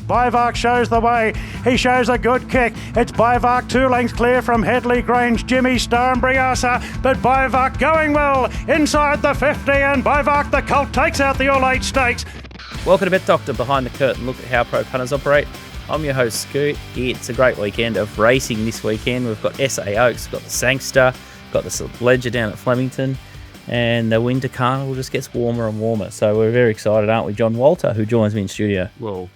Bivark shows the way. He shows a good kick. It's Bivark 2 lengths clear from Headley Grange, Jimmy Star and Briasa, but Bivark going well inside the 50, and Bivark the Colt takes out the All-8 Stakes. Welcome to Bet Doctor Behind the Curtain. Look at how pro punters operate. I'm your host, Scoot. It's a great weekend of racing this weekend. We've got SA Oaks, we've got the Sangster, got the Ledger down at Flemington, and the winter carnival just gets warmer and warmer. So we're very excited, aren't we? John Walter, who joins me in studio. Well,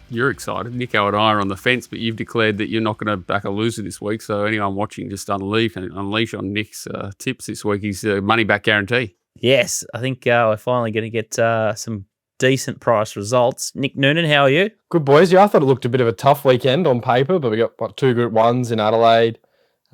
you're excited. Nico and I are on the fence, but you've declared that you're not going to back a loser this week. So anyone watching, just unleash on Nick's tips this week. He's a money-back guarantee. Yes, I think we're finally going to get some decent price results. Nick Noonan, how are you? Good, boys. Yeah, I thought it looked a bit of a tough weekend on paper, but we got two Group 1s in Adelaide.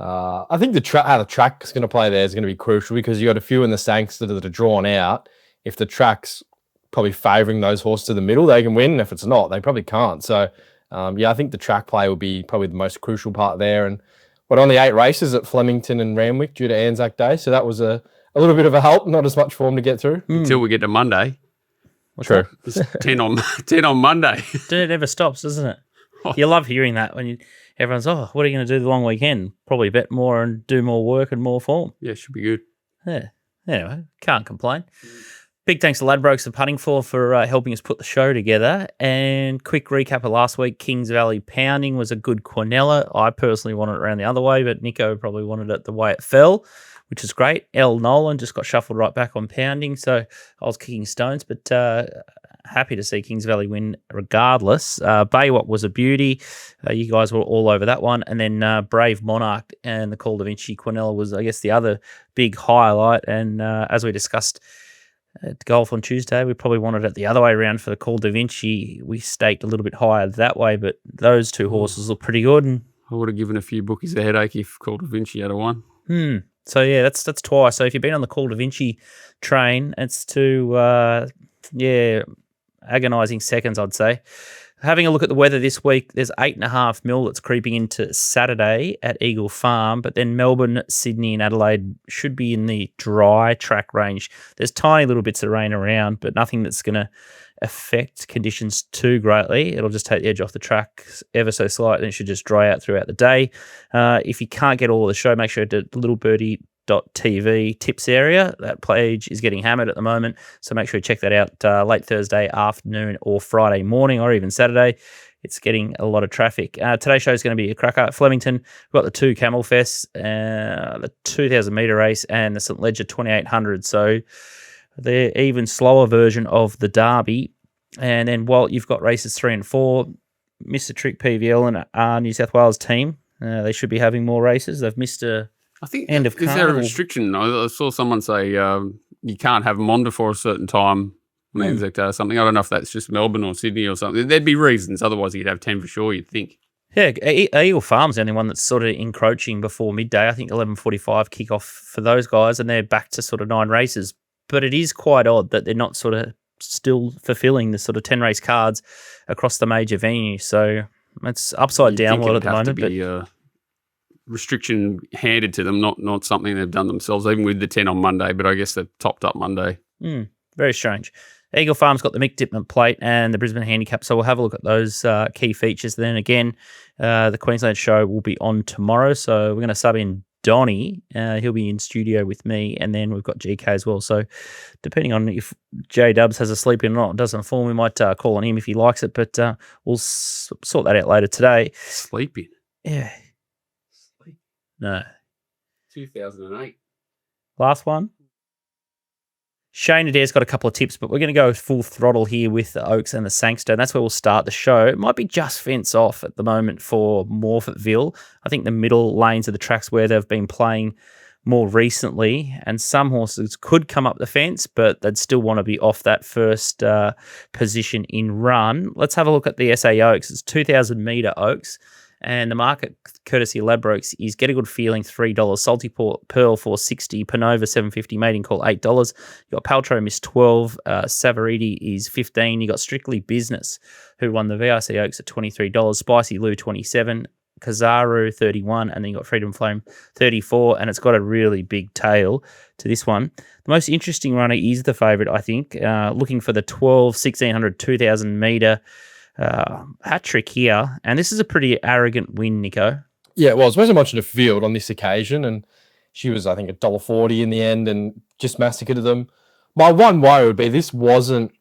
I think how the track's going to play there is going to be crucial because you got a few in the Sangster that are drawn out. If the track's probably favouring those horses to the middle, they can win. If it's not, they probably can't. So, I think the track play will be probably the most crucial part there. And we're only 8 races at Flemington and Randwick due to Anzac Day, so that was a little bit of a help. Not as much form to get through until we get to Monday. True. It's 10 on Monday. It never stops, doesn't it? You love hearing that when everyone's, what are you going to do the long weekend? Probably bet more and do more work and more form. Yeah, should be good. Yeah. Anyway, can't complain. Big thanks to Ladbrokes and Punting for helping us put the show together. And quick recap of last week, Kings Valley Pounding was a good Quinella. I personally wanted it around the other way, but Nico probably wanted it the way it fell, which is great. L. Nolan just got shuffled right back on Pounding, so I was kicking stones, but happy to see Kings Valley win regardless. Baywalk was a beauty. You guys were all over that one. And then Brave Monarch and the Call Da Vinci Quinella was, I guess, the other big highlight. And as we discussed at golf on Tuesday, we probably wanted it the other way around for the Call Da Vinci. We staked a little bit higher that way, but those two horses look pretty good. And I would have given a few bookies a headache if Call Da Vinci had won. So, yeah, that's twice. So if you've been on the Call Da Vinci train, it's to, agonising seconds, I'd say. Having a look at the weather this week, there's 8.5 mil that's creeping into Saturday at Eagle Farm, but then Melbourne, Sydney and Adelaide should be in the dry track range. There's tiny little bits of rain around, but nothing that's going to affect conditions too greatly. It'll just take the edge off the track ever so slightly and it should just dry out throughout the day. If you can't get all of the show, make sure to Little Birdie .tv tips area. That page is getting hammered at the moment, so make sure you check that out late Thursday afternoon or Friday morning or even Saturday. It's getting a lot of traffic. Today's show is going to be a cracker at Flemington. We've got the 2 Camel Fests, the 2,000 metre race and the St Ledger 2800, so the even slower version of the Derby. And then Walt, you've got races 3 and 4, Mr. Trick PVL and our New South Wales team. They should be having more races. They've missed I think, end of is carnival. there a restriction? I saw someone say you can't have them on before a certain time on Anzac Day or something. I don't know if that's just Melbourne or Sydney or something. There'd be reasons. Otherwise, you'd have 10 for sure, you'd think. Yeah, Eagle Farm's the only one that's sort of encroaching before midday. I think 11:45 kick-off for those guys, and they're back to sort of 9 races. But it is quite odd that they're not sort of still fulfilling the sort of 10-race cards across the major venues. So it's upside down at the moment. Restriction handed to them, not something they've done themselves, even with the 10 on Monday, but I guess they've topped up Monday. Very strange. Eagle Farm's got the Mick Dittman plate and the Brisbane Handicap, so we'll have a look at those key features. Then again, the Queensland show will be on tomorrow, so we're going to sub in Donnie. He'll be in studio with me, and then we've got GK as well. So depending on if J-Dubs has a sleep in or not, doesn't form, we might call on him if he likes it, but we'll sort that out later today. Sleep in? Yeah. No. 2008. Last one. Shane Adair's got a couple of tips, but we're going to go full throttle here with the Oaks and the Sangster, and that's where we'll start the show. It might be just fence off at the moment for Morphettville. I think the middle lanes of the tracks where they've been playing more recently, and some horses could come up the fence, but they'd still want to be off that first position in run. Let's have a look at the SA Oaks. It's 2,000 metre Oaks. And the market, courtesy of Ladbrokes, is Get a Good Feeling, $3. Salty Pearl, $4.60. Panova, $7.50. Maiden Call, $8. You got Paltrow, missed $12. Savariti is $15. You got Strictly Business, who won the VRC Oaks at $23. Spicy Lou, $27. Kazaru, $31. And then you got Freedom Flame, $34. And it's got a really big tail to this one. The most interesting runner is the favourite, I think. Looking for the 12, 1,600, 2,000 metre hat trick here, and this is a pretty arrogant win, Nico. Yeah, well, especially watching the field on this occasion, and she was, I think, $1.40 in the end and just massacred them. My one worry would be this wasn't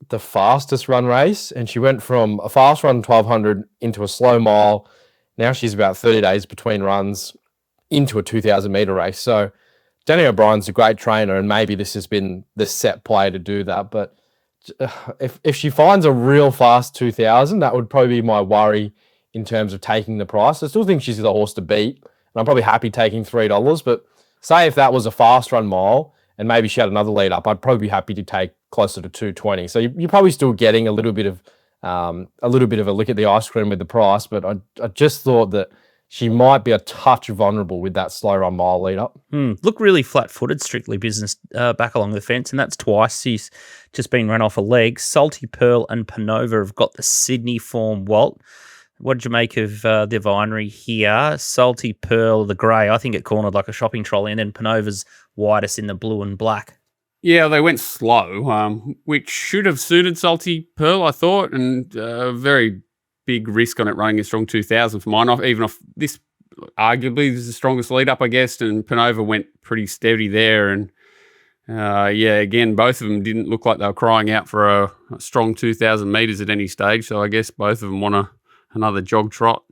the fastest run race, and she went from a fast run 1,200 into a slow mile. Now she's about 30 days between runs into a 2,000-metre race. So Danny O'Brien's a great trainer, and maybe this has been the set play to do that. But if she finds a real fast 2,000, that would probably be my worry in terms of taking the price. I still think she's the horse to beat, and I'm probably happy taking $3. But say if that was a fast run mile and maybe she had another lead up, I'd probably be happy to take closer to 220. So you're probably still getting a little bit of a lick at the ice cream with the price. But I just thought that she might be a touch vulnerable with that slow run mile lead up. Look really flat-footed, Strictly Business, back along the fence, and that's twice she's just been run off a leg. Salty Pearl and Panova have got the Sydney form, Walt. What did you make of the vinery here? Salty Pearl, the grey, I think it cornered like a shopping trolley, and then Panova's widest in the blue and black. Yeah, they went slow, which should have suited Salty Pearl, I thought, and very big risk on it running a strong 2,000 for mine. Even off this, arguably, this is the strongest lead up, I guess, and Panova went pretty steady there. And again, both of them didn't look like they were crying out for a strong 2,000 metres at any stage. So I guess both of them want another jog trot.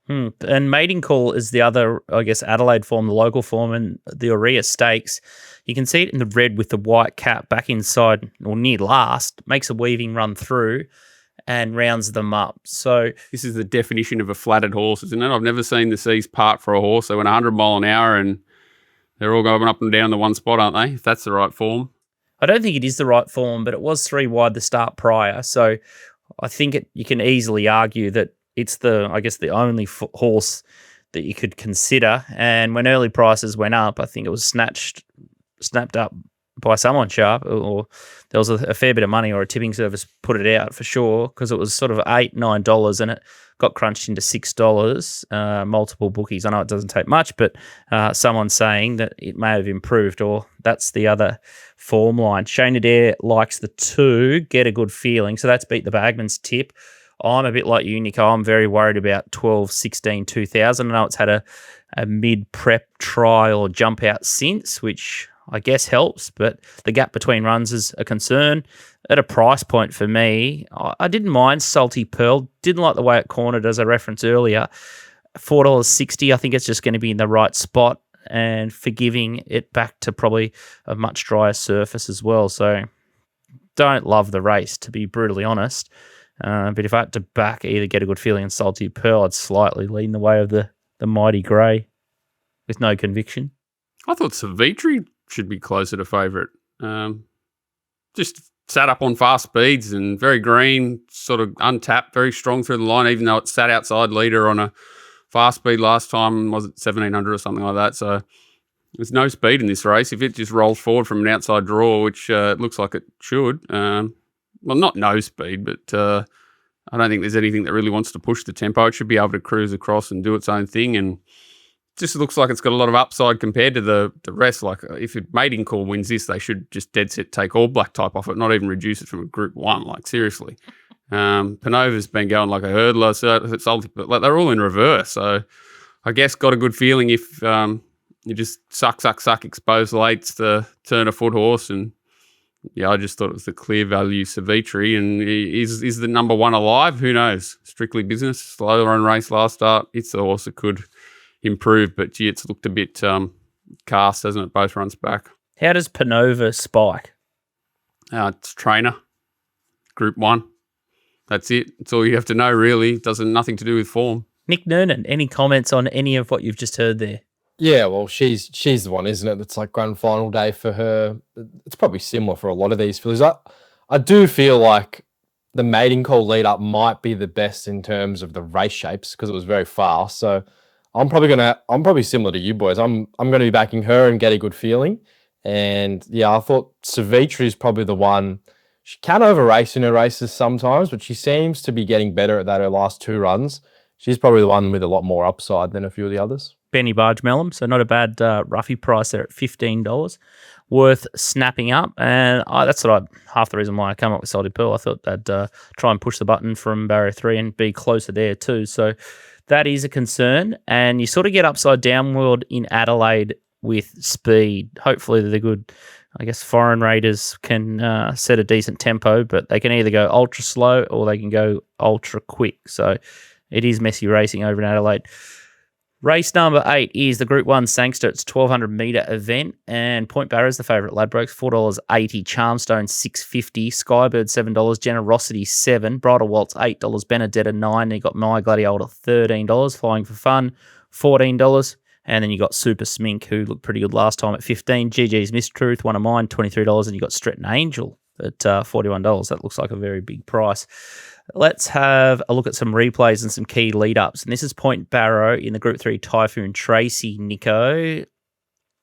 And Mating Call is the other, I guess, Adelaide form, the local form, and the Aurea Stakes. You can see it in the red with the white cap back inside or near last, makes a weaving run through and rounds them up. So this is the definition of a flattered horse, isn't it? I've never seen the seas part for a horse. They went 100 mile an hour and they're all going up and down the one spot, aren't they? If that's the right form. I don't think it is the right form, but it was 3 wide the start prior. So I think you can easily argue that it's the only horse that you could consider. And when early prices went up, I think it was snapped up by someone sharp, or there was a fair bit of money or a tipping service put it out for sure, because it was sort of $8-9 and it got crunched into $6. Multiple bookies. I know it doesn't take much, but someone's saying that it may have improved, or that's the other form line. Shane Adair likes the 2, get a good feeling. So that's beat the Bagman's tip. I'm a bit like you, Nico. I'm very worried about 12, 16, 2000. I know it's had a mid-prep try or jump out since, which I guess helps, but the gap between runs is a concern. At a price point for me, I didn't mind Salty Pearl. Didn't like the way it cornered, as I referenced earlier. $4.60, I think it's just going to be in the right spot and forgiving it back to probably a much drier surface as well. So don't love the race, to be brutally honest. But if I had to back either Get a Good Feeling and Salty Pearl, I'd slightly lean the way of the Mighty Grey with no conviction. I thought Savitri should be closer to favourite. Just sat up on fast speeds and very green, sort of untapped, very strong through the line, even though it sat outside leader on a fast speed last time, was it 1,700 or something like that? So there's no speed in this race. If it just rolls forward from an outside draw, which it looks like it should, well, not no speed, but I don't think there's anything that really wants to push the tempo. It should be able to cruise across and do its own thing, and just looks like it's got a lot of upside compared to the rest. Like if Mating Call wins this, they should just dead set take all black type off it, not even reduce it from a Group 1. Like seriously, Panova's been going like a hurdler, so Salty, but like they're all in reverse. So I guess got a good feeling if you just suck, expose lates the turn a foot horse, and yeah, I just thought it was the clear value Savitri, and is the number 1 alive? Who knows? Strictly Business, slow run race last start. It's the horse that could improve, but gee, it's looked a bit cast, hasn't it? Both runs back. How does Panova spike? It's trainer, Group 1. That's it. That's all you have to know, really. It doesn't nothing to do with form. Nick Noonan, any comments on any of what you've just heard there? Yeah, well, she's the one, isn't it? That's like grand final day for her. It's probably similar for a lot of these fillies. I do feel like the Mating Call lead up might be the best in terms of the race shapes because it was very fast. So I'm probably similar to you boys. I'm going to be backing her and Get a Good Feeling. And yeah, I thought Savitri is probably the one. She can over race in her races sometimes, but she seems to be getting better at that her last 2 runs. She's probably the one with a lot more upside than a few of the others. Benny Barge Mellum, so not a bad roughy price there at $15. worth snapping up. And that's half the reason why I come up with Salty Pearl. I thought they'd try and push the button from barrier 3 and be closer there too. So that is a concern. And you sort of get upside downward in Adelaide with speed. Hopefully the good, I guess, foreign raiders can set a decent tempo, but they can either go ultra slow or they can go ultra quick. So it is messy racing over in Adelaide. Race number 8 is the Group 1 Sangster. It's a 1,200 metre event, and Point Barrow is the favourite. Ladbrokes, $4.80. Charmstone, $6.50. Skybird, $7. Generosity, $7. Bridal Waltz, $8. Benedetta, $9. You got My Gladiator, $13. Flying for Fun, $14. And then you got Super Smink, who looked pretty good last time at $15. GG's Mistruth, one of mine, $23. And you got Stretton Angel at $41. That looks like a very big price. Let's have a look at some replays and some key lead-ups. And this is Point Barrow in the Group 3 Typhoon Tracy, Nico,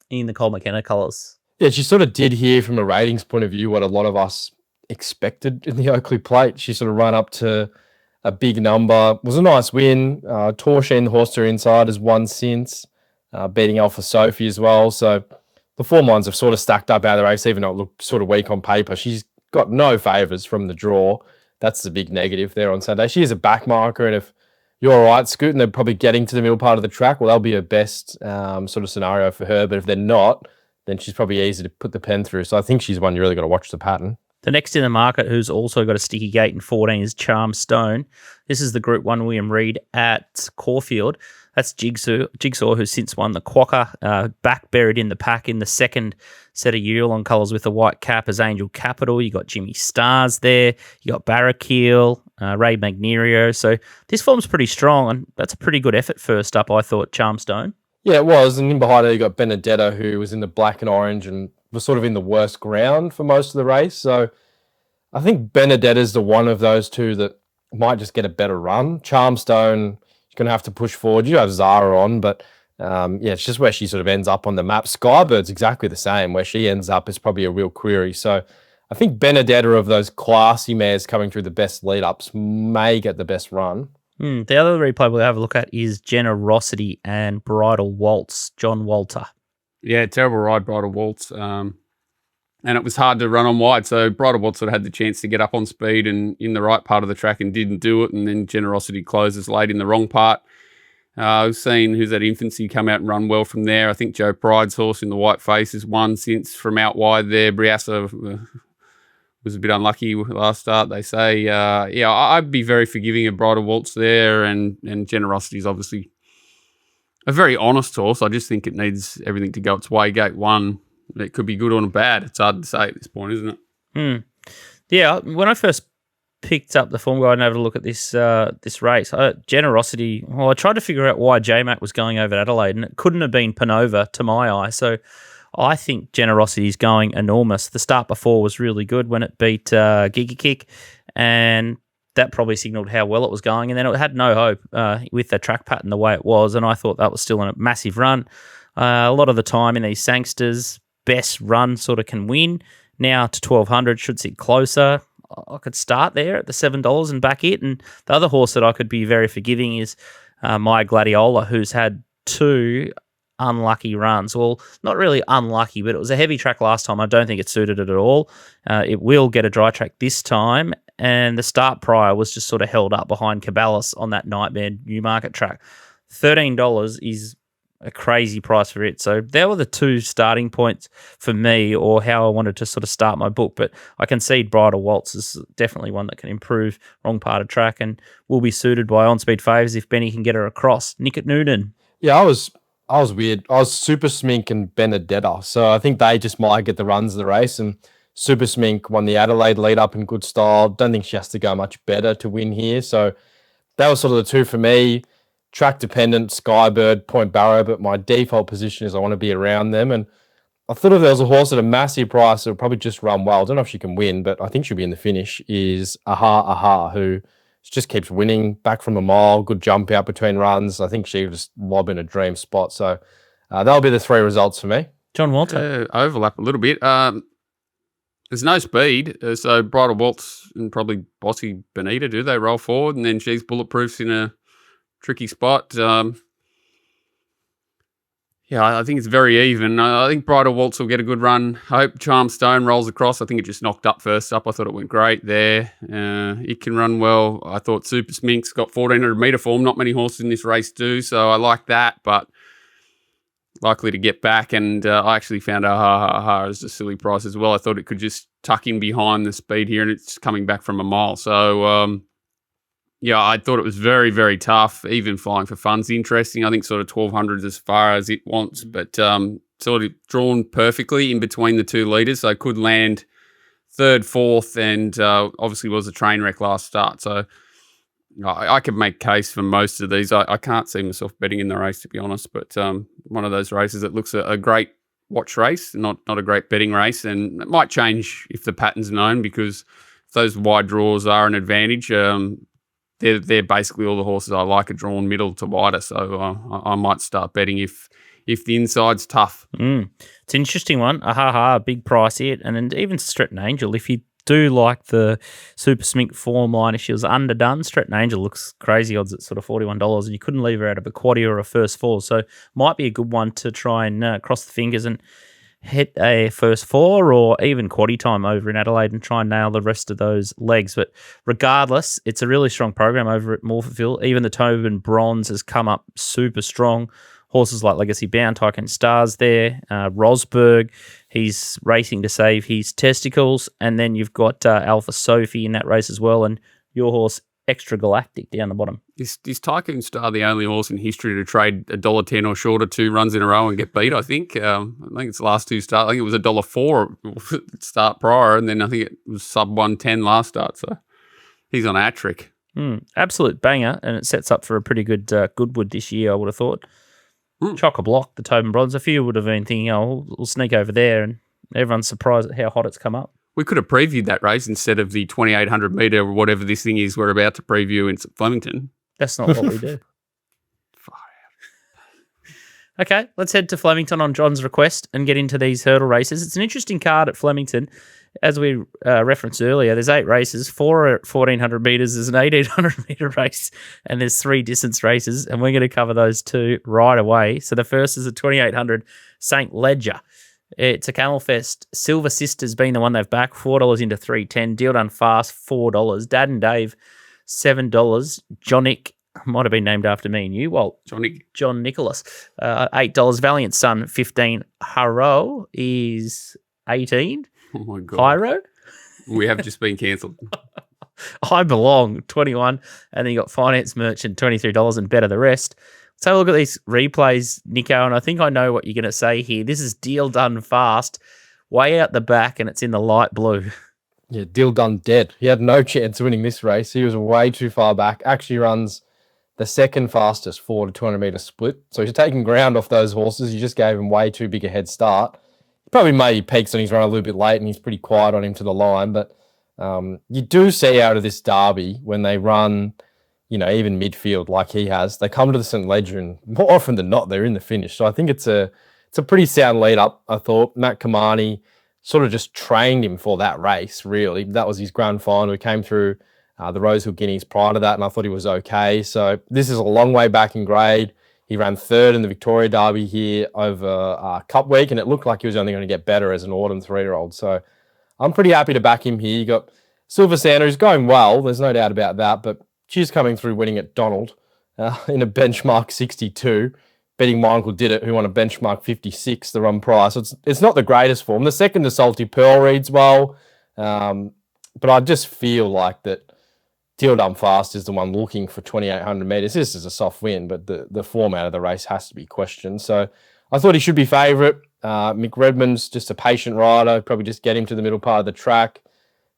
in the Cole McKenna colours. Yeah, she sort of did here from a ratings point of view what a lot of us expected in the Oakley Plate. She sort of ran up to a big number. It was a nice win. Torsheen, the horse to her inside, has won since, beating Alpha Sophie as well. So the form lines have sort of stacked up out of the race, even though it looked sort of weak on paper. She's got no favours from the draw. That's the big negative there on Saturday. She is a back marker, and if you're all right, Scoot, and they're probably getting to the middle part of the track, well, that'll be her best sort of scenario for her. But if they're not, then she's probably easy to put the pen through. So I think she's one you really got to watch the pattern. The next in the market who's also got a sticky gate in 14 is Charmstone. This is the Group 1 William Reid at Caulfield. That's Jigsaw, who's since won the Quokka, back buried in the pack in the second set of Yulon colours with the white cap as Angel Capital. You got Jimmy Stars there. You got Barrakiel, Ray Magnerio. So this form's pretty strong, and that's a pretty good effort first up, I thought, Charmstone. Yeah, it was. And in behind her, you got Benedetta, who was in the black and orange and was sort of in the worst ground for most of the race. So I think Benedetta's the one of those two that might just get a better run. Charmstone, she's going to have to push forward. You have Zara on, but it's just where she sort of ends up on the map. Skybird's exactly the same. Where she ends up is probably a real query. So I think Benedetta, of those classy mares coming through the best lead-ups, may get the best run. The other replay we'll have a look at is Generosity and Bridal Waltz, John Walter. Yeah, terrible ride, Bridal Waltz. And it was hard to run on wide. So Bridal Waltz sort of had the chance to get up on speed and in the right part of the track and didn't do it. And then Generosity closes late in the wrong part. I've seen who's at Infancy come out and run well from there. I think Joe Pride's horse in the white face has won since from out wide there. Briassa was a bit unlucky last start, they say. I'd be very forgiving of Bridal Waltz there, and Generosity is obviously a very honest horse. I just think it needs everything to go its way. Gate 1, it could be good or bad. It's hard to say at this point, isn't it? Yeah, when I first picked up the form guide and had a look at this race, Generosity, well, I tried to figure out why J-Mac was going over Adelaide, and it couldn't have been Panova to my eye. So I think Generosity is going enormous. The start before was really good when it beat Giga Kick, and that probably signalled how well it was going. And then it had no hope with the track pattern the way it was, and I thought that was still a massive run. A lot of the time in these Sangsters, best run sort of can win. Now to 1,200 should sit closer. I could start there at the $7 and back it. And the other horse that I could be very forgiving is My Gladiola, who's had 2 unlucky runs. Well, not really unlucky, but it was a heavy track last time. I don't think it suited it at all. It will get a dry track this time, and the start prior was just sort of held up behind Caballos on that Nightmare Newmarket track. $13 is a crazy price for it. So there were the 2 starting points for me, or how I wanted to sort of start my book. But I concede Bridal Waltz is definitely one that can improve wrong part of track and will be suited by on-speed favours if Benny can get her across. Nick at Noonan. Yeah, I was weird. I was Super Smink and Benedetta. So I think they just might get the runs of the race. And Super Smink won the Adelaide lead up in good style. Don't think she has to go much better to win here. So that was sort of the 2 for me. Track dependent, Skybird, Point Barrow, but my default position is I want to be around them. And I thought if there was a horse at a massive price that would probably just run well, I don't know if she can win, but I think she'll be in the finish, is Aha, who just keeps winning back from a mile, good jump out between runs. I think she was lobbing a dream spot. So that'll be the 3 results for me. John Walter. Overlap a little bit. There's no speed, so Bridal Waltz and probably Bossy Bonita, do they roll forward? And then she's bulletproofs in a tricky spot. Yeah, I think it's very even. I think Bridal Waltz will get a good run. I hope Charm Stone rolls across. I think it just knocked up first up. I thought it went great there. It can run well. I thought Super Smink's got 1,400 metre form. Not many horses in this race do, so I like that, but likely to get back. And I actually found Ha as a silly price as well. I thought it could just tuck in behind the speed here, and it's coming back from a mile. So, yeah, I thought it was very, very tough. Even flying for fun's interesting. I think sort of 1,200 as far as it wants, but sort of drawn perfectly in between the two leaders. So I could land third, fourth, and obviously was a train wreck last start. So I could make case for most of these. I can't see myself betting in the race, to be honest, but one of those races that looks a great watch race, not a great betting race, and it might change if the pattern's known, because if those wide draws are an advantage, they're basically all the horses I like are drawn middle to wider, so I might start betting if the inside's tough. It's an interesting one. A big price hit, and then even Stretton Angel, if you do like the Super Smink form line, if she was underdone, Stretton Angel looks crazy odds at sort of $41, and you couldn't leave her out of a quaddie or a first four, so might be a good one to try and cross the fingers and hit a first four or even quaddie time over in Adelaide and try and nail the rest of those legs. But regardless, it's a really strong program over at Morphettville. Even the Tobin Bronze has come up super strong. Horses like Legacy Bound, Tycoon Stars there, Rosberg, he's racing to save his testicles. And then you've got Alpha Sophie in that race as well, and your horse Extra Galactic down the bottom. Is Tycoon Star the only horse in history to trade $1.10 or shorter 2 runs in a row and get beat? I think it's the last 2 starts. I think it was $1.04 start prior, and then I think it was sub 110 last start. So he's on a trick. Absolute banger, and it sets up for a pretty good Goodwood this year, I would have thought. Chock-a-block, the Tobin Bronze. A few would have been thinking, we'll sneak over there, and everyone's surprised at how hot it's come up. We could have previewed that race instead of the 2,800 metre or whatever this thing is we're about to preview in Flemington. That's not what we do. Okay, let's head to Flemington on John's request and get into these hurdle races. It's an interesting card at Flemington. As we referenced earlier, there's 8 races. 4 are at 1,400 metres. There's an 1,800 metre race, and there's 3 distance races, and we're going to cover those 2 right away. So the first is a 2,800 St. Ledger. It's a Camel Fest. Silver Sisters being the one they've backed, $4 into 310. Deal Done Fast, $4. Dad and Dave, $7. Johnick, might have been named after me and you, Walt. John Nicholas, $8. Valiant Son, 15. Haro is 18. Oh my God. Pyro? We have just been cancelled. I Belong, 21. And then you got Finance Merchant, $23, and Better the rest. Let's have a look at these replays, Nico, and I think I know what you're going to say here. This is Deal Done Fast, way out the back, and it's in the light blue. Yeah, Deal Done dead. He had no chance of winning this race. He was way too far back. Actually runs the second fastest 4 to 200 metre split. So he's taking ground off those horses. You just gave him way too big a head start. He probably maybe peaks on his run a little bit late, and he's pretty quiet on him to the line. But you do see out of this derby when they run, even midfield like he has, they come to the St. Ledger, and more often than not, they're in the finish. So I think it's a pretty sound lead up, I thought. Matt Kamani sort of just trained him for that race, really. That was his grand final. He came through the Rosehill Guineas prior to that, and I thought he was okay. So this is a long way back in grade. He ran 3rd in the Victoria Derby here over Cup Week, and it looked like he was only going to get better as an autumn 3-year-old. So I'm pretty happy to back him here. You got Silver Santa, who's going well. There's no doubt about that, but she's coming through winning at Donald in a benchmark 62, beating Michael Dittman, who won a benchmark 56, the run price. So it's not the greatest form. The second to Salty Pearl reads well, but I just feel like that Deal Done Fast is the one looking for 2,800 metres. This is a soft win, but the form out of the race has to be questioned. So I thought he should be favourite. Mick Redmond's just a patient rider. Probably just get him to the middle part of the track.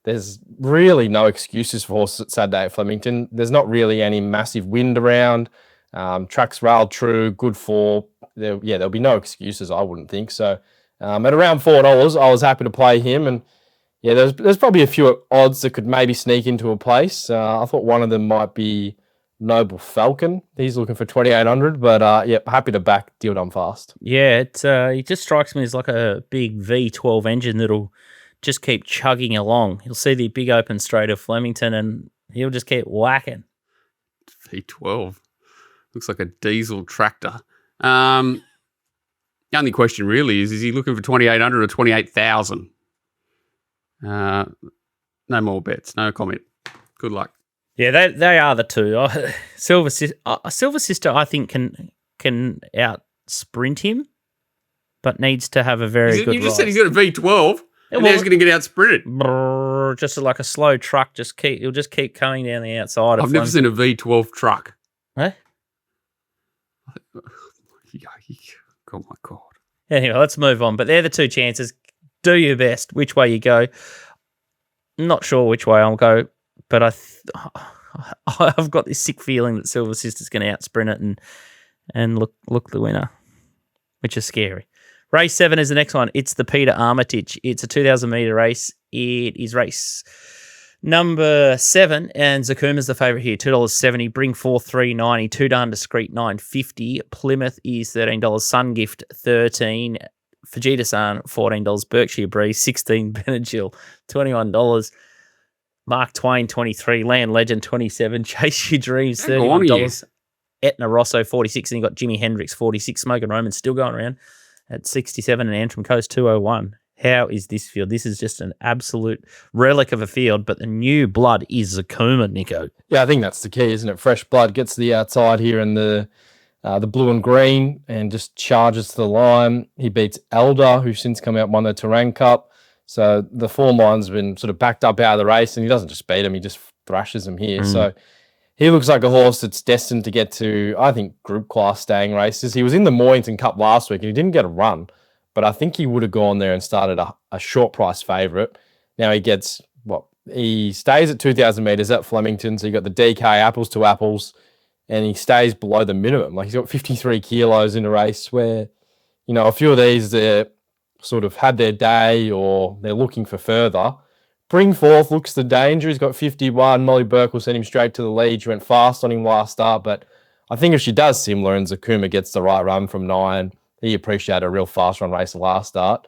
There's really no excuses for horses at Saturday at Flemington. There's not really any massive wind around. Track's railed true, good for. There'll be no excuses, I wouldn't think. So at around $4, I was happy to play him. And yeah, there's probably a few odds that could maybe sneak into a place. I thought one of them might be Noble Falcon. He's looking for 2,800, but happy to back Deal Done Fast. Yeah, it just strikes me as like a big V12 engine that'll just keep chugging along. He'll see the big open straight of Flemington, and he'll just keep whacking. V12 looks like a diesel tractor. The only question really is he looking for 2,800 or 28,000? No more bets. No comment. Good luck. Yeah, they are the two. Silver Sister, I think can out sprint him, but needs to have a very good. You just ride. said he's got a V12, and now he's going to get out sprinted. Just like a slow truck. He'll just keep coming down the outside. I've never seen a V12 truck. Eh? Oh my God. Anyway, let's move on. But they're the two chances. Do your best. Which way you go? Not sure which way I'll go, but I've got this sick feeling that Silver Sister's going to out sprint it and look the winner, which is scary. Race 7 is the next one. It's the Peter Armitage. It's a 2,000 metre race. It is race number 7, and Zakuma's the favourite here. $2.70. Bring forth $3.90. Two Darn Discreet $9.50. Plymouth is $13. Sun Gift $13. Fujita-san $14. Berkshire Breeze $16. Benadryl $21. Mark Twain $23. Land Legend $27. Chase Your Dreams $31. Etna Rosso $46. And you got Jimi Hendrix $46. Smoke and Roman still going around at $67. And Antrim Coast $201. How is this field? This is just an absolute relic of a field, but the new blood is Zakuma, Nico. Yeah, I think that's the key, isn't it? Fresh blood gets to the outside here in the blue and green and just charges to the line. He beats Elder, who's since come out and won the Terrain Cup. So the form line's been sort of backed up out of the race, and he doesn't just beat him, he just thrashes him here. So he looks like a horse that's destined to get to, I think, group class staying races. He was in the Mornington Cup last week and he didn't get a run, but I think he would have gone there and started a short price favourite. Now he gets, he stays at 2,000 metres at Flemington, so you got the DK apples to apples, and he stays below the minimum. Like, he's got 53 kilos in a race where, a few of these, they're sort of had their day or they're looking for further. Bring Forth looks the danger. He's got 51. Molly Burke will send him straight to the lead. She went fast on him last start, but I think if she does similar and Zakuma gets the right run from 9, he appreciated a real fast run race the last start.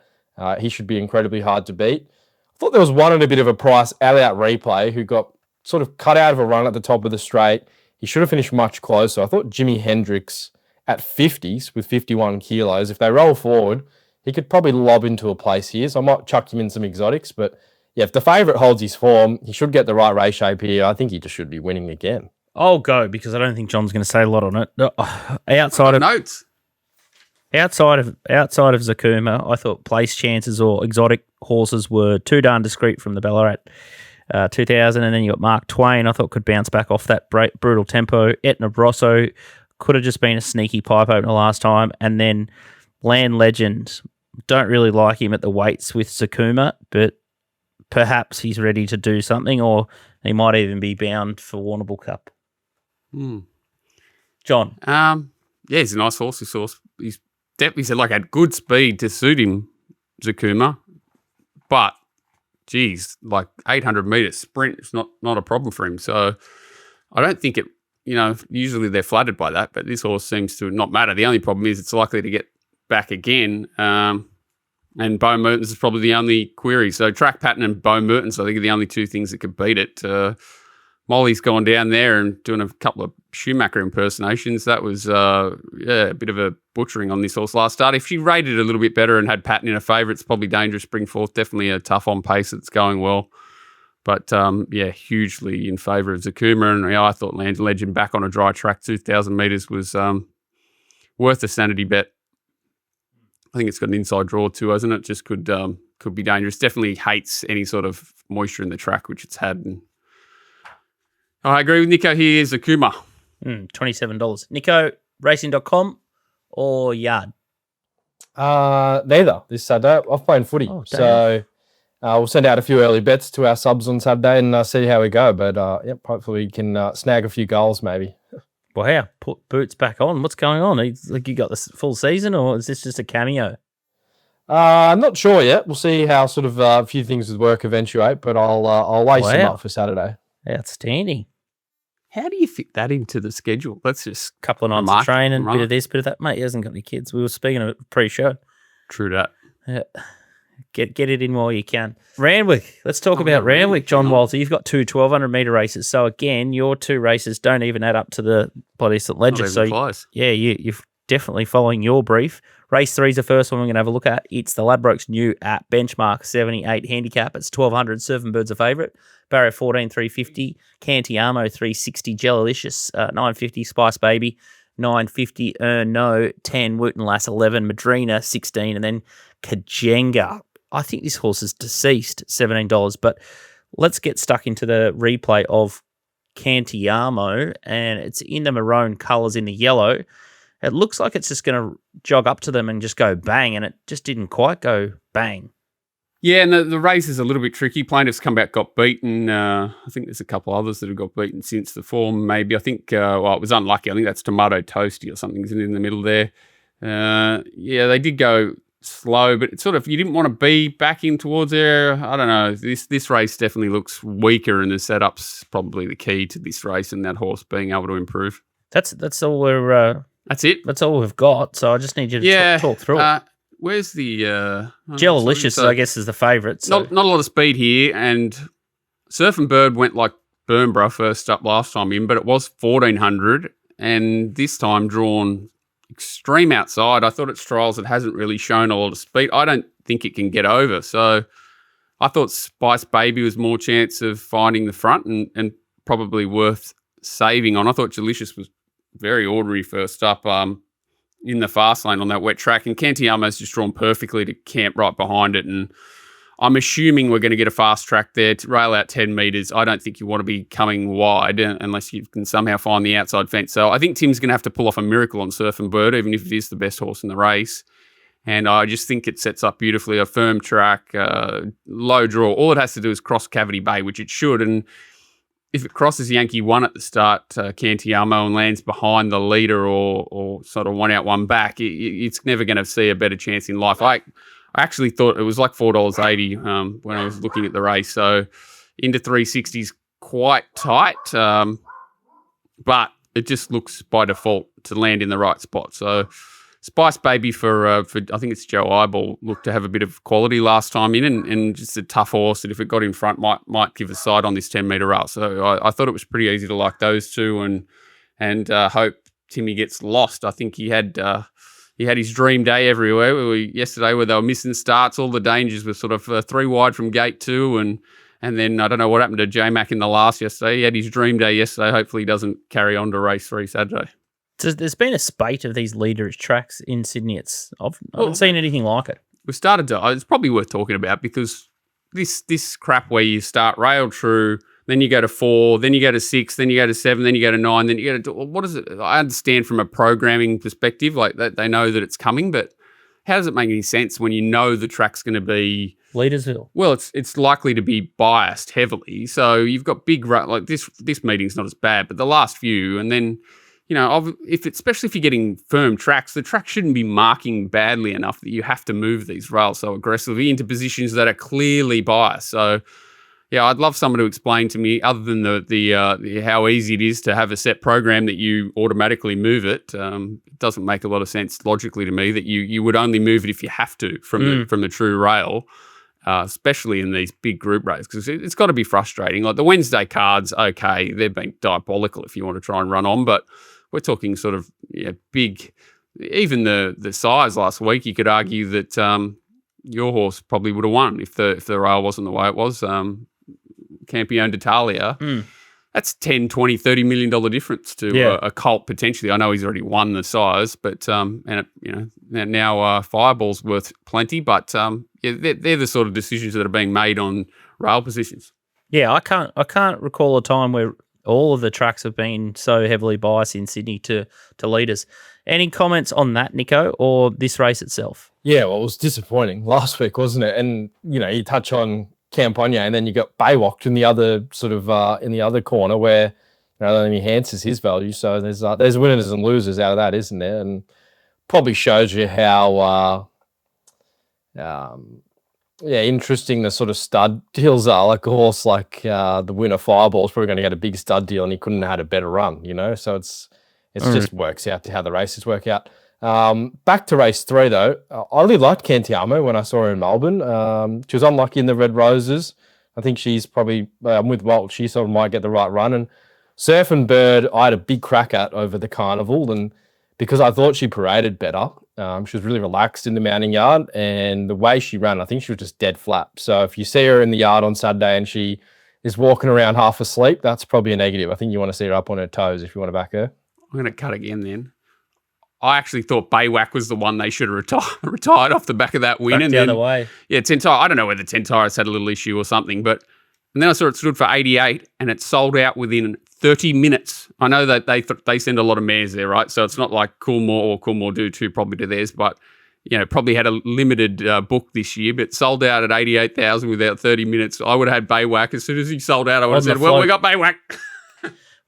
He should be incredibly hard to beat. I thought there was one at a bit of a price, Out Replay, who got sort of cut out of a run at the top of the straight. He should have finished much closer. I thought Jimi Hendrix at 50s with 51 kilos, if they roll forward, he could probably lob into a place here. So I might chuck him in some exotics. But yeah, if the favourite holds his form, he should get the right race shape here. I think he just should be winning again. I'll go because I don't think John's going to say a lot on it. Outside of notes. Outside of Zakuma, I thought place chances or exotic horses were Too Darn Discreet from the Ballarat 2000, and then you got Mark Twain. I thought could bounce back off that brutal tempo. Etna Rosso could have just been a sneaky pipe opener last time, and then Land Legend. Don't really like him at the weights with Zakuma, but perhaps he's ready to do something, or he might even be bound for Warrnambool Cup. John, yeah, he's a nice horse. He's definitely like had good speed to suit him, Zakuma, but geez, like 800 metre sprint is not a problem for him. So I don't think it. Usually they're flooded by that, but this horse seems to not matter. The only problem is it's likely to get back again. And Bo Mertens is probably the only query. So track pattern and Bo Mertens, I think, are the only two things that could beat it. Molly's gone down there and doing a couple of Schumacher impersonations. That was a bit of a butchering on this horse last start. If she rated a little bit better and had pattern in her favour, it's probably dangerous. Bring Forth, definitely a tough on pace that's going well. But, hugely in favour of Zakuma. And I thought Land Legend back on a dry track, 2,000 metres, was worth a sanity bet. I think it's got an inside draw too, hasn't it? Just could be dangerous. Definitely hates any sort of moisture in the track, which it's had. And I agree with Nico here. Zakuma. $27. Nico, racing.com or Yard? Neither this Saturday. I'm playing footy. So we'll send out a few early bets to our subs on Saturday and see how we go. But hopefully we can snag a few goals maybe. Well, how? Put Boots back on. What's going on? Like, you got the full season, or is this just a cameo? I'm not sure yet. We'll see how sort of a few things with work eventuate, but I'll lace them up for Saturday. Outstanding. How do you fit that into the schedule? Let's just couple of nights of training, bit of this, bit of that. Mate, he hasn't got any kids. We were speaking of it pre-show. True that. Yeah. Get it in while you can. Randwick. Let's talk about Randwick, John Walter. You've got two 1,200 metre races. So, again, your two races don't even add up to the bloody St. Ledger. So, close. Yeah, you've definitely following your brief. Race 3 is the first one we're going to have a look at. It's the Ladbrokes new app, Benchmark 78 Handicap. It's 1,200. Surfing Bird's a favourite. Barrier 14, 350. Cantiamo, 360. Jellilicious, 950. Spice Baby, 950. Earn No, 10. Wooten Lass, 11. Madrina, 16. And then Kajenga. I think this horse is deceased, $17. But let's get stuck into the replay of Cantiamo, and it's in the maroon colours in the yellow. It looks like it's just going to jog up to them and just go bang, and it just didn't quite go bang. Yeah, and the race is a little bit tricky. Plaintiffs come back, got beaten. I think there's a couple others that have got beaten since the form, maybe. I think, it was unlucky. I think that's Tomato Toasty or something, isn't it, in the middle there? Yeah, they did go slow, but it's sort of, you didn't want to be back in towards there. I don't know. This race definitely looks weaker, and the setup's probably the key to this race and that horse being able to improve. That's all we're... That's it. That's all we've got, so I just need you to talk through it. Where's the... Jellilicious, I guess, is the favourite. So. Not a lot of speed here, and Surfing Bird went like Burnborough first up last time in, but it was 1,400, and this time drawn extreme outside. I thought its trials it hasn't really shown a lot of speed. I don't think it can get over, so I thought Spice Baby was more chance of finding the front and probably worth saving on. I thought Jellilicious was very ordinary first up in the fast lane on that wet track, and Cantiamo's just drawn perfectly to camp right behind it, and I'm assuming we're going to get a fast track there to rail out 10 metres. I don't think you want to be coming wide unless you can somehow find the outside fence. So I think Tim's going to have to pull off a miracle on Surfing Bird, even if it is the best horse in the race. And I just think it sets up beautifully, a firm track, low draw. All it has to do is cross Cavity Bay, which it should, and if it crosses Yankee 1 at the start, Cantiamo, and lands behind the leader or sort of one out, one back, it's never going to see a better chance in life. I actually thought it was like $4.80 when I was looking at the race. So into 360s, quite tight, but it just looks by default to land in the right spot. So Spice Baby for I think it's Joe Eyeball, looked to have a bit of quality last time in, and just a tough horse that if it got in front might give a side on this 10-metre rail. So I thought it was pretty easy to like those two, and hope Timmy gets lost. I think he had his dream day everywhere. Yesterday where they were missing starts, all the dangers were sort of 3 wide from gate 2, and then I don't know what happened to J-Mac in the last yesterday. He had his dream day yesterday. Hopefully he doesn't carry on to race 3 Saturday. So there's been a spate of these leaderish tracks in Sydney. I haven't seen anything like it. We've started to. It's probably worth talking about because this crap where you start rail true, then you go to 4, then you go to 6, then you go to 7, then you go to 9, then you go to... What is it? I understand from a programming perspective, like that they know that it's coming, but how does it make any sense when you know the track's going to be... Leadersville. Well, it's likely to be biased heavily. So you've got big... Like this meeting's not as bad, but the last few, and then... You know, especially if you're getting firm tracks, the track shouldn't be marking badly enough that you have to move these rails so aggressively into positions that are clearly biased. So, yeah, I'd love someone to explain to me, other than the how easy it is to have a set program that you automatically move it. It doesn't make a lot of sense logically to me that you would only move it if you have to from the true rail. Especially in these big group races, because it's got to be frustrating. Like the Wednesday cards, okay, they've been diabolical if you want to try and run on, but we're talking sort of big. Even the size last week, you could argue that your horse probably would have won if the rail wasn't the way it was. Campione d'Italia. That's $10, $20, $30 million difference to a colt potentially. I know he's already won the size, but now Fireball's worth plenty. But they're the sort of decisions that are being made on rail positions. Yeah, I can't recall a time where all of the tracks have been so heavily biased in Sydney to leaders. Any comments on that, Nico, or this race itself? Yeah, well, it was disappointing last week, wasn't it? And you touch on Campagne, and then you got Baywalked in the other sort of in the other corner where that only enhances his value. So there's winners and losers out of that, isn't there? And probably shows you how interesting the sort of stud deals are. Like a horse like the winner Fireball is probably going to get a big stud deal, and he couldn't have had a better run, So it's just works out to how the races work out. Back to race 3 though, I really liked Cantiamo when I saw her in Melbourne. She was unlucky in the Red Roses. I think she's probably with Walt. She sort of might get the right run. And Surfing Bird, I had a big crack at over the carnival, and because I thought she paraded better. She was really relaxed in the mounting yard, and the way she ran, I think she was just dead flat. So if you see her in the yard on Saturday and she is walking around half asleep, that's probably a negative. I think you want to see her up on her toes if you want to back her. I'm going to cut again then. I actually thought Baywhack was the one they should have retired off the back of that win. Back the other way. Yeah, Tentire. I don't know whether Tentire had a little issue or something, and then I saw it stood for 88 and it sold out within 30 minutes. I know that they send a lot of mares there, right? So it's not like Coolmore or Coolmore do too probably to theirs, but probably had a limited book this year, but sold out at 88,000 without 30 minutes. I would have had Baywhack. As soon as he sold out, I would have said, well, we got Baywhack.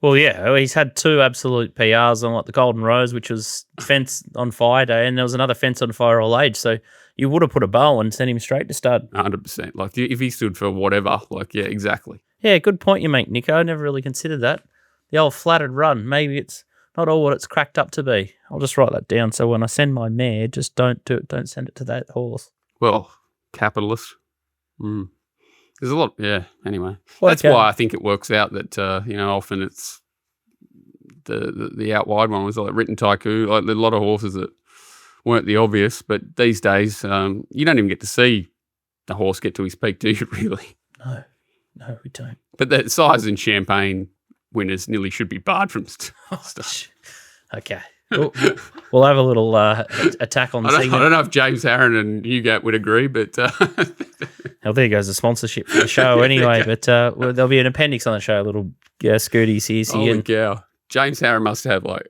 Well, yeah, he's had 2 absolute PRs on like the Golden Rose, which was fence on fire day, and there was another fence on fire all age. So you would have put a bow and sent him straight to stud. 100%. Like if he stood for whatever, yeah, exactly. Yeah, good point you make, Nico. I never really considered that. The old flattered run. Maybe it's not all what it's cracked up to be. I'll just write that down. So when I send my mare, just don't send it to that horse. Well, capitalist. There's a lot, yeah, anyway. Well, that's why I think it works out that, often it's the out wide one was like Written Tycoon, like a lot of horses that weren't the obvious, but these days you don't even get to see the horse get to his peak, do you really? No, we don't. But the size and Champagne winners nearly should be barred from stuff. Okay. We'll have a little attack on the segment. I don't know if James Harron and Heatchote would agree, but... Well, there goes the sponsorship for the show anyway, but there'll be an appendix on the show, a little Scooties here. Holy cow. James Harron must have, like,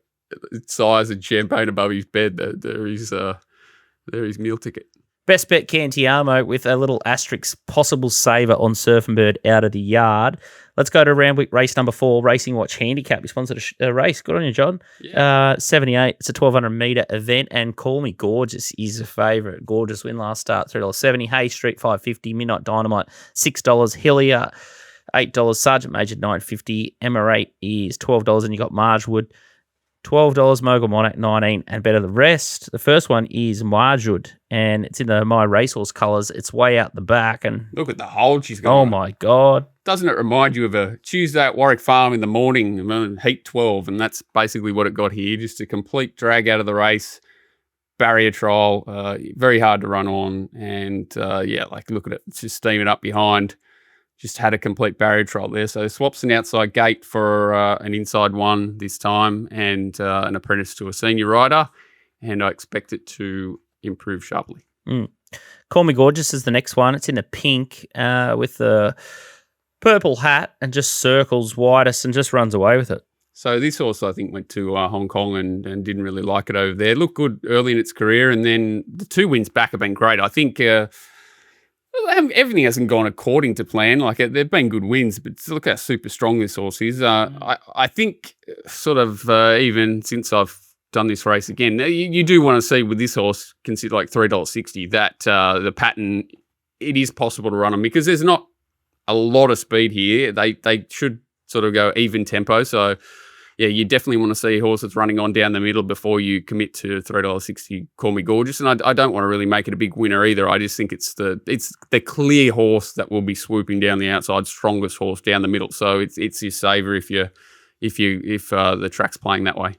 size and Champagne above his bed. There is meal ticket. Best bet Cantiamo with a little asterisk possible saver on Surf and Bird out of the yard. Let's go to Randwick race number 4, Racing Watch Handicap. You sponsored a race. Good on you, John. Yeah. 78. It's a 1,200 metre event, and Call Me Gorgeous is a favourite. Gorgeous win last start, $3.70. Hay Street, $5.50. Midnight Dynamite, $6. Hillier, $8. Sergeant Major, $9.50. Emirate is $12, and you got Margewood, $12, Mogul Monarch, $19, and Better the Rest. The first one is Margewood, and it's in the My Racehorse colours. It's way out the back. And look at the hold she's got. Oh, my God. Doesn't it remind you of a Tuesday at Warwick Farm in the morning, heat 12, and that's basically what it got here, just a complete drag out of the race, barrier trial, very hard to run on, and, look at it, it's just steaming up behind. Just had a complete barrier trial there. So swaps an outside gate for an inside one this time and an apprentice to a senior rider. And I expect it to improve sharply. Call Me Gorgeous is the next one. It's in a pink with the purple hat and just circles widest and just runs away with it. So this horse, I think, went to Hong Kong and didn't really like it over there. Looked good early in its career, and then the 2 wins back have been great. I think... everything hasn't gone according to plan. Like, they've been good wins, but look how super strong this horse is. I think sort of even since I've done this race again, you do want to see with this horse, consider like $3.60, that the pattern, it is possible to run them because there's not a lot of speed here. They should sort of go even tempo. So, yeah, you definitely want to see a horse that's running on down the middle before you commit to $3.60 Call Me Gorgeous. And I don't want to really make it a big winner either. I just think it's the clear horse that will be swooping down the outside, strongest horse down the middle. So it's your saver if the track's playing that way.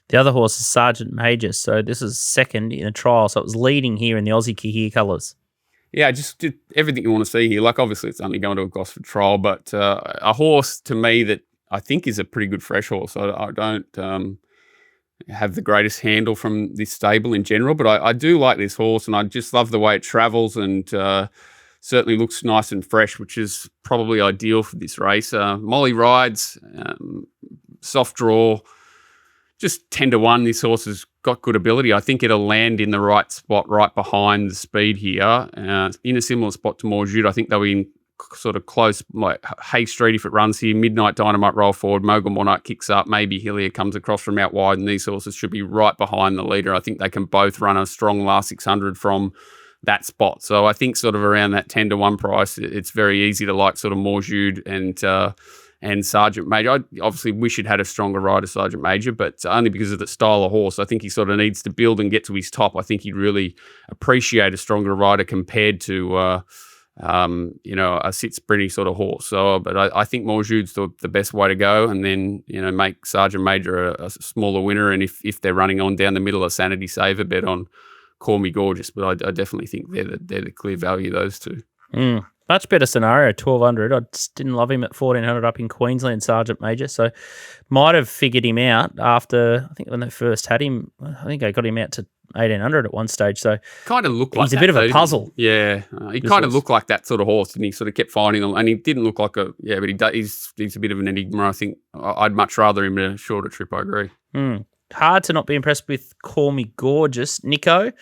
The other horse is Sergeant Major. So this is second in a trial. So it was leading here in the Aussie Kahir colours. Yeah, just did everything you want to see here. Like, obviously, it's only going to a Gosford trial, but a horse to me that I think is a pretty good fresh horse. I don't have the greatest handle from this stable in general, but I do like this horse, and I just love the way it travels and certainly looks nice and fresh, which is probably ideal for this race. Molly rides, soft draw, just 10-1. This horse has got good ability. I think it'll land in the right spot, right behind the speed here, in a similar spot to Morphettville. I think they'll be in sort of close, like Hay Street if it runs here. Midnight Dynamite roll forward. Mogul Monarch kicks up. Maybe Hillier comes across from out wide, and these horses should be right behind the leader. I think they can both run a strong last 600 from that spot. So I think sort of around that 10-1 price, it's very easy to like sort of Morphettville and Sergeant Major. I obviously wish it had a stronger rider, Sergeant Major, but only because of the style of horse. I think he sort of needs to build and get to his top. I think he'd really appreciate a stronger rider compared to a sit sprinty sort of horse. So, but I think Morjude's the best way to go, and then make Sergeant Major a smaller winner. And if they're running on down the middle, a sanity saver bet on Call Me Gorgeous. But I definitely think they're the clear value, those two. Much better scenario, 1,200. I just didn't love him at 1,400 up in Queensland, Sergeant Major. So might have figured him out after, I think when they first had him, I think I got him out to 1,800 at one stage. So kind of looked like he's a bit of a puzzle. Yeah, he kind of looked like that sort of horse, and he sort of kept finding them. And he didn't look like but he's a bit of an enigma. I think I'd much rather him in a shorter trip. I agree. Hard to not be impressed with Call Me Gorgeous. Nico,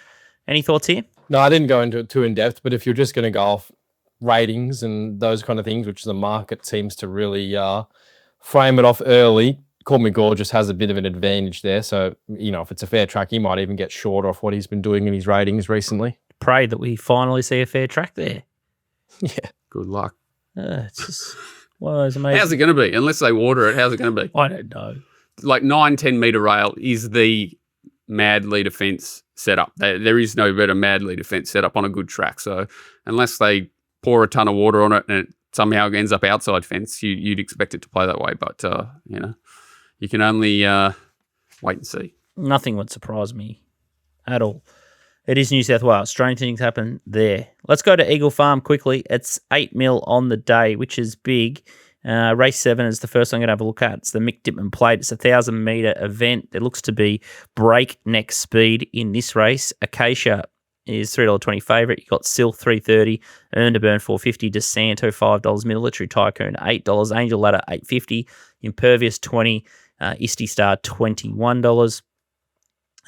any thoughts here? No, I didn't go into it too in depth, but if you're just going to go off ratings and those kind of things, which the market seems to really frame it off early, Call Me Gorgeous has a bit of an advantage there. So, if it's a fair track, he might even get short off what he's been doing in his ratings recently. Pray that we finally see a fair track there. Yeah. Good luck. It's just one of those amazing... How's it going to be? Unless they water it, how's it going to be? I don't know. Like 9-10 metre rail is the mad leader fence setup. There is no better mad leader fence setup on a good track. So unless they pour a ton of water on it and it somehow ends up outside fence, you'd expect it to play that way. But, you can only wait and see. Nothing would surprise me at all. It is New South Wales. Strange things happen there. Let's go to Eagle Farm quickly. It's 8 mil on the day, which is big. Race 7 is the first I'm going to have a look at. It's the Mick Dittman Plate. It's a 1,000-metre event. There looks to be breakneck speed in this race. Acacia is $3.20 favourite. You've got Sil $3.30, Earn to Burn $4.50, DeSanto $5, Military Tycoon $8, Angel Ladder $8.50, Impervious $20, Isty Star $21.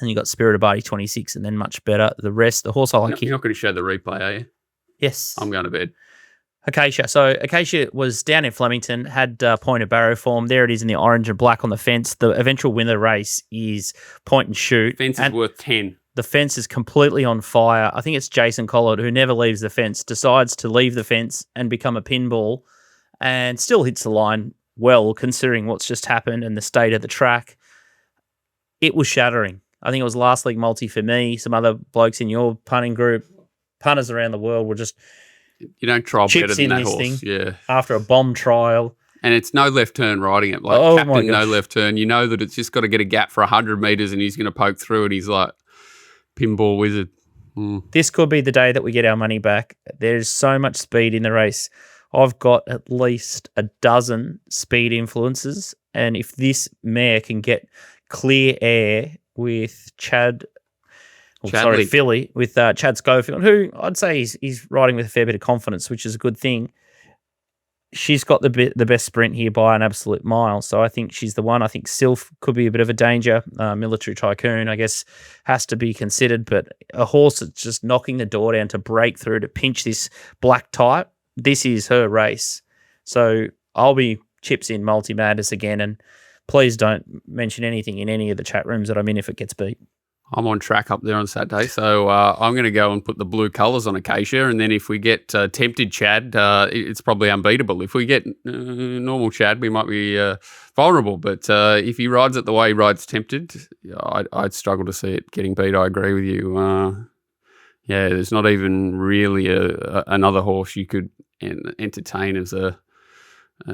And you got Spirit of Barty $26, and then much better. The rest, the horse I like You're not going to show the replay, are you? Yes. I'm going to bed. Acacia. So Acacia was down in Flemington, had Point of Barrow form. There it is in the orange and black on the fence. The eventual winner of the race is Point and Shoot. Fence is worth 10. The fence is completely on fire. I think it's Jason Collard, who never leaves the fence, decides to leave the fence and become a pinball, and still hits the line well, considering what's just happened and the state of the track. It was shattering. I think it was last league multi for me. Some other blokes in your punting group, punters around the world were just you don't trial better than that horse. Thing yeah. After a bomb trial. And it's no left turn riding it. Like Captain, no left turn. You know that it's just got to get a gap for 100 metres and he's going to poke through it. He's like pinball wizard. This could be the day that we get our money back. There's so much speed in the race. I've got at least a dozen speed influences. And if this mare can get clear air with Philly, with Chad Schofield, who I'd say he's riding with a fair bit of confidence, which is a good thing. She's got the best sprint here by an absolute mile, so I think she's the one. I think Sylph could be a bit of a danger. Military Tycoon, I guess, has to be considered, but a horse that's just knocking the door down to break through, to pinch this black type, this is her race. So I'll be chips in Multi-Madness again, and please don't mention anything in any of the chat rooms that I'm in if it gets beat. I'm on track up there on Saturday, so I'm going to go and put the blue colours on Acacia, and then if we get tempted Chad, it's probably unbeatable. If we get normal Chad, we might be vulnerable, but if he rides it the way he rides tempted, I'd struggle to see it getting beat. I agree with you. There's not even really another horse you could entertain as a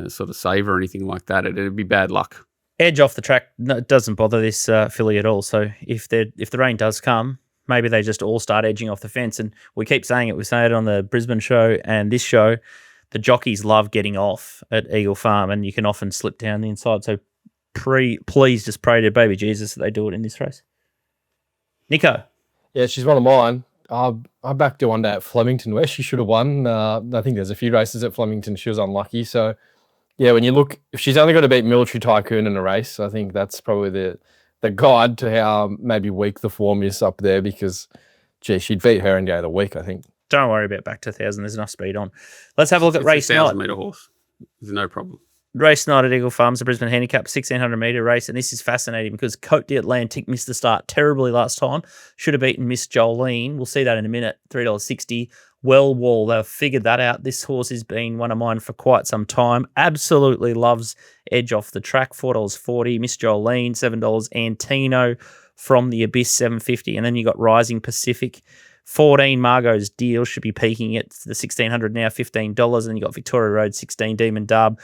sort of save or anything like that. It'd be bad luck. Edge off the track, no, it doesn't bother this filly at all. So if the rain does come, maybe they just all start edging off the fence. And we keep saying it. We say it on the Brisbane show and this show. The jockeys love getting off at Eagle Farm, and you can often slip down the inside. So please just pray to baby Jesus that they do it in this race. Nico. Yeah, she's one of mine. I backed her one day at Flemington where she should have won. I think there's a few races at Flemington she was unlucky. So, yeah, when you look, if she's only got to beat Military Tycoon in a race, I think that's probably the guide to how maybe weak the form is up there because, gee, she'd beat her in day of the week, I think. Don't worry about back to 1,000. There's enough speed on. Let's have a look at race 1,000 metre horse. There's no problem. Race night at Eagle Farms, the Brisbane Handicap, 1,600 metre race. And this is fascinating because Cote d'Atlantic missed the start terribly last time. Should have beaten Miss Jolene. We'll see that in a minute. $3.60. Wall, they've figured that out. This horse has been one of mine for quite some time. Absolutely loves edge off the track. $4.40. Miss Jolene, $7. Antino from the Abyss, $7.50. And then you got Rising Pacific 14 Margot's Deal should be peaking at the 1,600 now, $15. And you got Victoria Road 16 Demon Dub.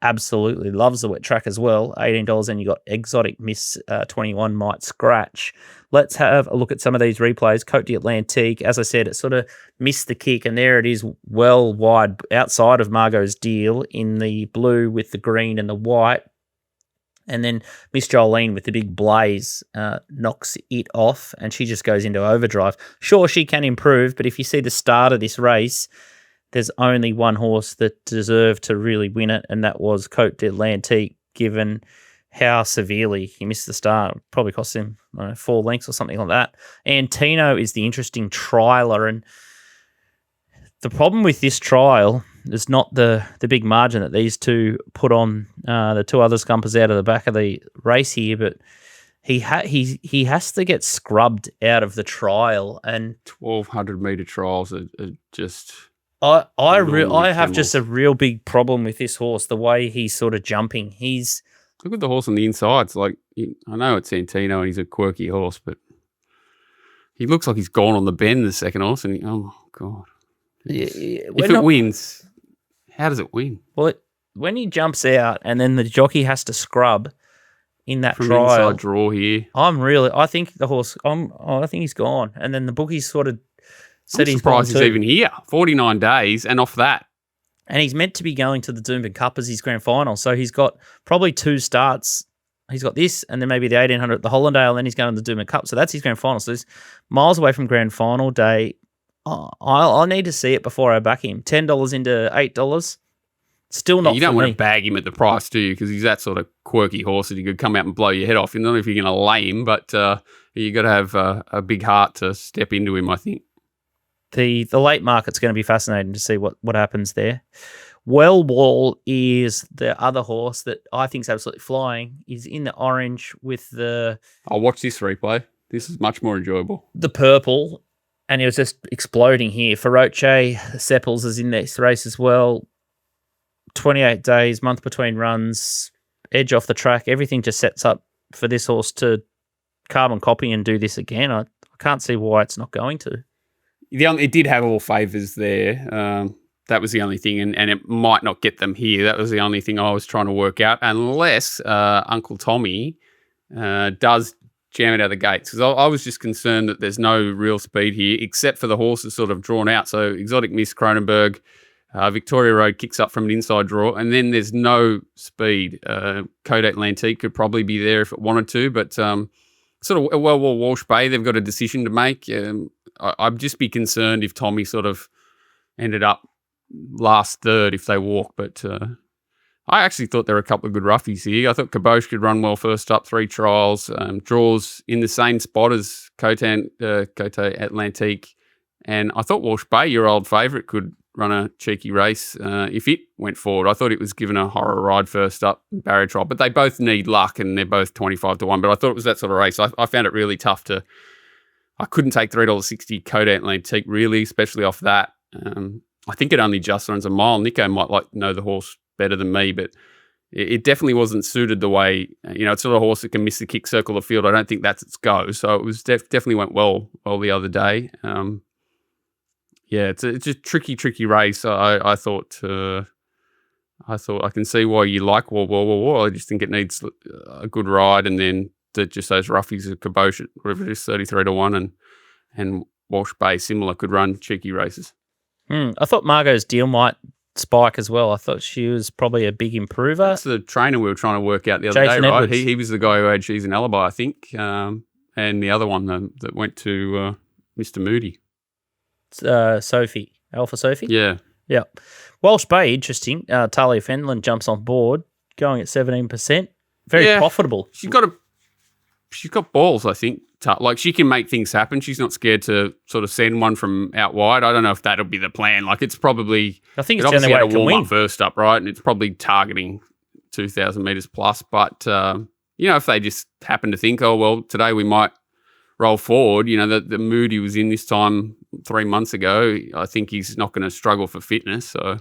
Absolutely loves the wet track as well, $18. And you got Exotic Miss 21 Might Scratch. Let's have a look at some of these replays. Côte d'Atlantique, as I said, it sort of missed the kick, and there it is, well wide outside of Margot's Deal in the blue with the green and the white. And then Miss Jolene with the big blaze knocks it off, and she just goes into overdrive. Sure, she can improve, but if you see the start of this race, there's only one horse that deserved to really win it, and that was Côte d'Atlantique, given how severely he missed the start. It probably cost him 4 lengths or something like that. Antino is the interesting trialer, and the problem with this trial is not the big margin that these two put on the two other scumpers out of the back of the race here, but he has to get scrubbed out of the trial. And 1,200 metre trials are just... I have just a real big problem with this horse, the way he's sort of jumping. Look at the horse on the inside. It's like, I know it's Santino and he's a quirky horse, but he looks like he's gone on the bend, the second horse, and oh my God. Yeah, if it wins, how does it win? Well, when he jumps out and then the jockey has to scrub in that From trial. Inside draw here. I think the horse, I think he's gone. And then the bookies sort of said I'm surprised he's even here. 49 days and off that. And he's meant to be going to the Doomben Cup as his grand final. So he's got probably 2 starts. He's got this and then maybe the 1,800 at the Hollandale, and then he's going to the Doomben Cup. So that's his grand final. So he's miles away from grand final day. I need to see it before I back him. $10 into $8. Still not. You don't for want me. to bag him at the price, do you? Because he's that sort of quirky horse that he could come out and blow your head off. You don't know if you're going to lay him, but you got to have a big heart to step into him, I think. The late market's going to be fascinating to see what happens there. Wall is the other horse that I think is absolutely flying. He's in the orange with the... I'll watch this replay. This is much more enjoyable. The purple, and he was just exploding here. Feroce, Seppels is in this race as well. 28 days, month between runs, edge off the track. Everything just sets up for this horse to carbon copy and do this again. I can't see why it's not going to. It did have all favours there. That was the only thing, and it might not get them here. That was the only thing I was trying to work out, unless Uncle Tommy does jam it out of the gates. Because I was just concerned that there's no real speed here, except for the horses sort of drawn out. So Exotic Miss, Cronenberg, Victoria Road kicks up from an inside draw, and then there's no speed. Côte d'Atlantique could probably be there if it wanted to, but sort of Walsh Bay, they've got a decision to make. I'd just be concerned if Tommy sort of ended up last third if they walk, but I actually thought there were a couple of good roughies here. I thought Caboche could run well first up, 3 trials, draws in the same spot as Côte Atlantique, and I thought Walsh Bay, your old favourite, could run a cheeky race if it went forward. I thought it was given a horror ride first up, barrier trial, but they both need luck and they're both 25-1, but I thought it was that sort of race. I found it really tough to... I couldn't take $3.60 Côte Atlantique really, especially off that. I think it only just runs a mile. Nico might know the horse better than me, but it definitely wasn't suited the way, it's sort of a horse that can miss the kick, circle the field. I don't think that's its go. So it was definitely went well the other day. It's a tricky race. I thought I can see why you like War. I just think it needs a good ride, and then just those roughies of Caboche at whatever it is, 33-1, and Walsh Bay similar could run cheeky races. I thought Margot's Deal might spike as well. I thought she was probably a big improver. That's the trainer we were trying to work out the other Jason day, right? Edwards. He was the guy who had She's an Alibi, I think, and the other one that went to Mr. Moody. Sophie, Alpha Sophie? Yeah. Yeah. Walsh Bay, interesting. Talia Fenlon jumps on board, going at 17%. Very profitable. She's got balls, I think. Like, she can make things happen. She's not scared to sort of send one from out wide. I don't know if that'll be the plan. Like, it's probably... I think it's the only way it can warm win. up first up, right? And it's probably targeting 2,000 metres plus. But, if they just happen to think, oh, well, today we might roll forward, the mood he was in this time 3 months ago, I think he's not going to struggle for fitness. So,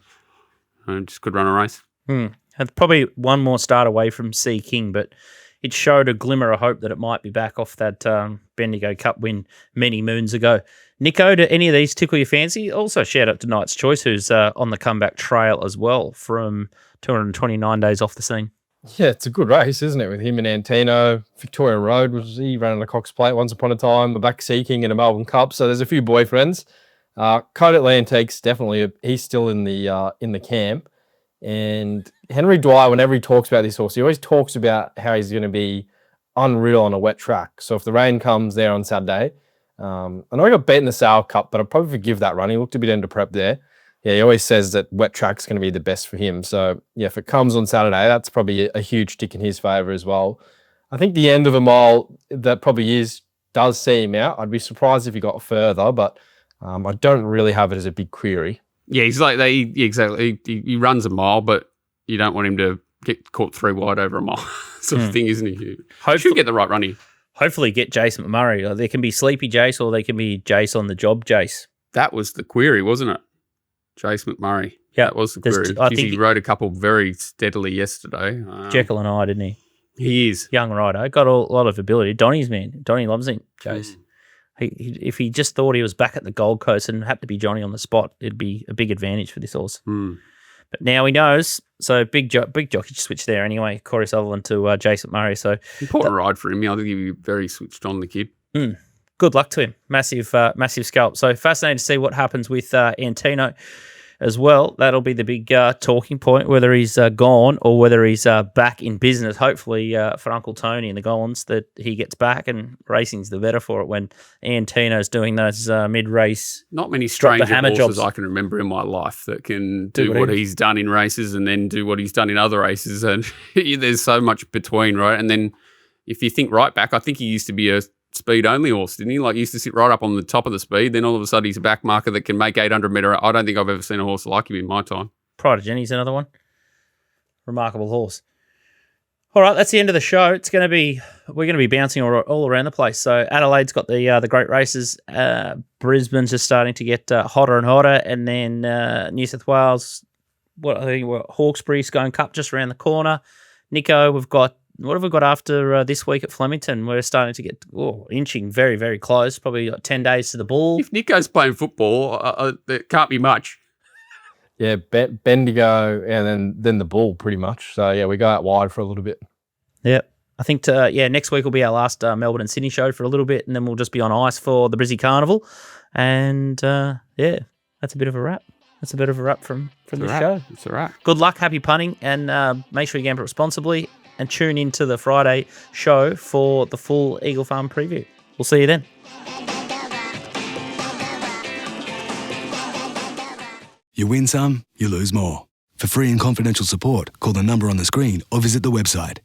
just could run a race. Had probably one more start away from Sea King, but it showed a glimmer of hope that it might be back off that Bendigo Cup win many moons ago. Nico, do any of these tickle your fancy? Also, shout out to Knight's Choice, who's on the comeback trail as well from 229 days off the scene. Yeah, it's a good race, isn't it? With him and Antino. Victoria Road, he ran on a Cox Plate once upon a time, the back seeking in a Melbourne Cup. So there's a few boyfriends. Code Atlantique's definitely, he's still in the camp. And Henry Dwyer, whenever he talks about this horse, he always talks about how he's going to be unreal on a wet track. So if the rain comes there on Saturday, I know he got beat in the Sale Cup, but I'd probably forgive that run. He looked a bit into prep there. Yeah, he always says that wet track's going to be the best for him. So yeah, if it comes on Saturday, that's probably a huge tick in his favour as well. I think the end of a mile that probably does see him out. I'd be surprised if he got further, but I don't really have it as a big query. Yeah, he's like exactly. He runs a mile, but you don't want him to get caught 3 wide over a mile sort of thing, isn't he? Hopefully, should get the right running. Hopefully, get Jace McMurray. There can be Sleepy Jace, or they can be Jace on the job Jace. That was the query, wasn't it? Jace McMurray. Yeah, that was the query. I think he rode a couple very steadily yesterday. Jekyll and Hyde, didn't he? He is young rider. Got a lot of ability. Donnie's man. Donnie loves him. Jace. If he just thought he was back at the Gold Coast and happened to be Johnny on the spot, it'd be a big advantage for this horse. But now he knows. So big jockey switch there anyway. Corey Sutherland to Jason Murray. So important ride for him. I think he'd be very switched on, the kid. Good luck to him. Massive scalp. So fascinating to see what happens with Antino as well. That'll be the big talking point, whether he's gone or whether he's back in business. Hopefully for Uncle Tony and the Gollins that he gets back, and racing's the better for it when Antino's doing those mid-race. Not many strange horses I can remember in my life that can do what he's done in races and then do what he's done in other races. And there's so much between, right? And then if you think right back, I think he used to be a speed-only horse, didn't he? Like, he used to sit right up on the top of the speed. Then all of a sudden he's a back marker that can make 800-metre. I don't think I've ever seen a horse like him in my time. Pride of Jenny's another one. Remarkable horse. All right, that's the end of the show. We're going to be bouncing all around the place. So Adelaide's got the great races. Brisbane's just starting to get hotter and hotter. And then New South Wales, Hawkesbury's going Cup just around the corner. Nico, what have we got after this week at Flemington? We're starting to get inching very, very close. Probably got 10 days to the Bull. If Nico's playing football, there can't be much. Yeah, Bendigo and then the Bull pretty much. So, yeah, we go out wide for a little bit. Yeah. I think, next week will be our last Melbourne and Sydney show for a little bit, and then we'll just be on ice for the Brizzy Carnival. And, that's a bit of a wrap. That's a bit of a wrap from the show. It's a wrap. Good luck, happy punting, and make sure you gamble responsibly. And tune into the Friday show for the full Eagle Farm preview. We'll see you then. You win some, you lose more. For free and confidential support, call the number on the screen or visit the website